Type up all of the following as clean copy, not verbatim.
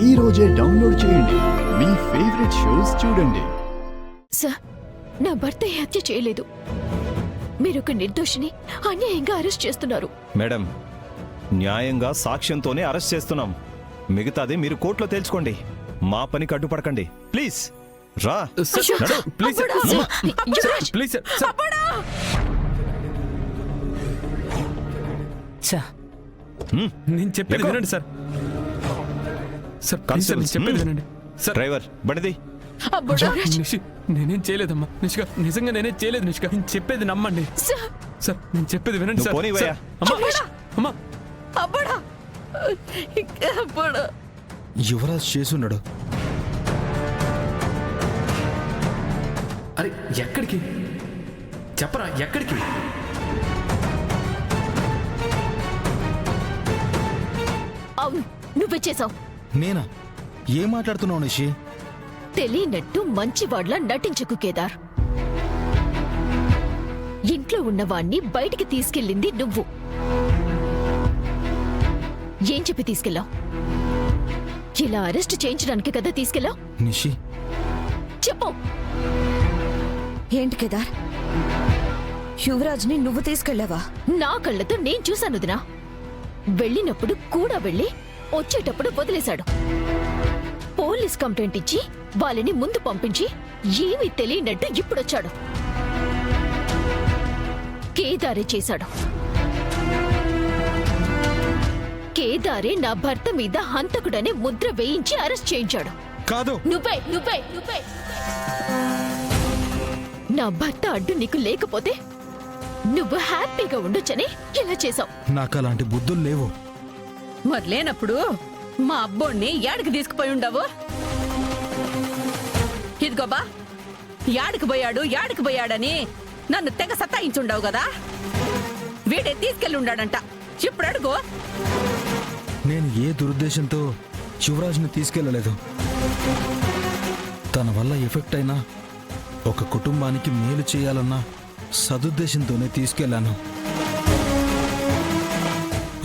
ఈ రోజే డౌన్లోడ్ చేయండి. మీ ఫేవరెట్ షోస్ చూడండి. సార్, నా భర్త హత్య చేయలేదు. మీరు ఒక నిర్దోషిని అన్యాయంగా అరెస్ట్ చేస్తున్నారు. మేడం, న్యాయంగా సాక్ష్యంతోనే అరెస్ట్ చేస్తున్నాం. మిగతాది మీరు కోర్టులో తేల్చుకోండి. మా పనికి అడ్డుపడకండి ప్లీజ్. రా. అయ్యో, ప్లీజ్ అబ్బడా! యువరాజ్! Please sir. అబ్బడా! నేను చెప్పేది ఎక్కు. వినండి సార్. సార్ ప్లీజ్ సార్, నేను చెప్పేది వినండి సార్. డ్రైవర్ బండిది. అబ్బడా, రాజ్! నిషి, నేనేం చేయలేదమ్మా. నిషిక, నిజంగా నేనేం చేయలేదు నిషిక. నేను చెప్పేది నమ్మండి సార్, సార్. నేను చెప్పేది వినండి నువ్వు సార్. పోనీవయ్యా. సార్, అమ్మా, అబ్బడా! అమ్మా. అబ్బడా! అబ్బడా! యువరాజ్ చేసున్నాడు. అరే ఎక్కడికి చెప్పరా, ఎక్కడికి? అవును, నువ్వే చేసావు. నేనా? ఏం మాట్లాడుతున్నావు నిషి? తెలియనట్టు మంచివాడ్లా నటించకు కేదార్. ఇంట్లో ఉన్నవాణ్ణి బయటికి తీసుకెళ్ళింది నువ్వు. ఏం చెప్పి తీసుకెళ్ళావు? ఇలా అరెస్ట్ చేయించడానికి కదా తీసుకెళ్ళావు? నిషి, చెప్పు. ఏంటి కేదార్, యువరాజ్ని నువ్వు తీసుకెళ్ళావా? నా కళ్ళతో నేను చూశాను వదినా. వెళ్ళినప్పుడు కూడా వెళ్ళి వచ్చేటప్పుడు వదిలేశాడు. పోలీస్ కంప్లైంట్ ఇచ్చి వాళ్ళని ముందు పంపించి ఏమీ తెలియనట్టు ఇప్పుడొచ్చాడు. కేదారే చేశాడు. కేదారే నా భర్త మీద హంతకుడనే ముద్ర వేయించి అరెస్ట్ చేయించాడు. కాదు. నువ్వే నువ్వే నువ్వే నా భర్త అడ్డు నీకు లేకపోతే నువ్వు హ్యాపీగా ఉండొచ్చని ఇలా చేశావు. నాకు అలాంటి బుద్ధులు లేవు. మరి లేనప్పుడు మా అబ్బోడిని యాడికి తీసుకుపోయి ఉండవు? ఇదిగోబా, యాడికి పోయాడని నన్ను తెగ సత్తాయించుండవు కదా. వీడే తీసుకెళ్ళి ఉండాడంట. ఇప్పుడు అడుగు. నేను ఏ దురుద్దేశంతో యువరాజ్ని తీసుకెళ్లలేదు. తన వల్ల ఎఫెక్ట్ అయినా ఒక కుటుంబానికి మేలు చేయాలన్న సదుద్దేశంతోనే తీసుకెళ్లాను.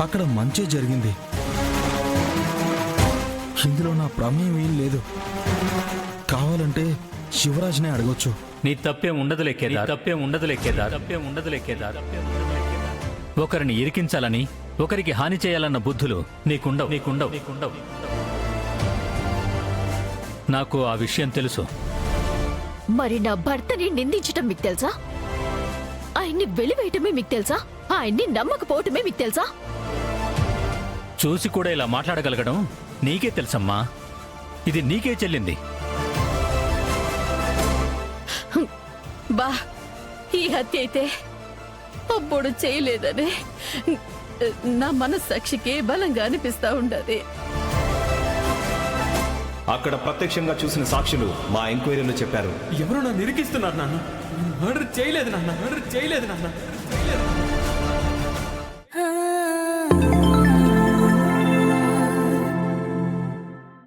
అక్కడ మంచి జరిగింది. ఇందులో నా ప్రమేయం ఏం లేదు. కావాలంటే శివరాజ్నే అడగొచ్చు. నీ తప్పేం ఉండదులే కేదార్. ఒకరిని ఇరికించాలని, ఒకరికి హాని చేయాలన్న బుద్ధులు నీకుండవు. నాకు ఆ విషయం తెలుసు. మరి నా భర్తని నిందించటం మీకు తెలుసా? ఆయన్ని వెలివేయటమే మీకు తెలుసా? ఆయన్ని నమ్మకపోవటమే మీకు తెలుసా? చూసి కూడా ఇలా మాట్లాడగలగడం నీకే తెలుసమ్మా. ఇది నీకే చెల్లింది. బా, ఈ హత్య అయితే అబ్బోడు చేయలేదని నా మనస్సాక్షికి బలంగా అనిపిస్తా ఉండదు. అక్కడ ప్రత్యక్షంగా చూసిన సాక్షులు మా ఎంక్వైరీలో చెప్పారు. ఎవరు నన్ను ఇరికిస్తున్నారు నాన్న? మర్డర్ చేయలేదు నాన్న.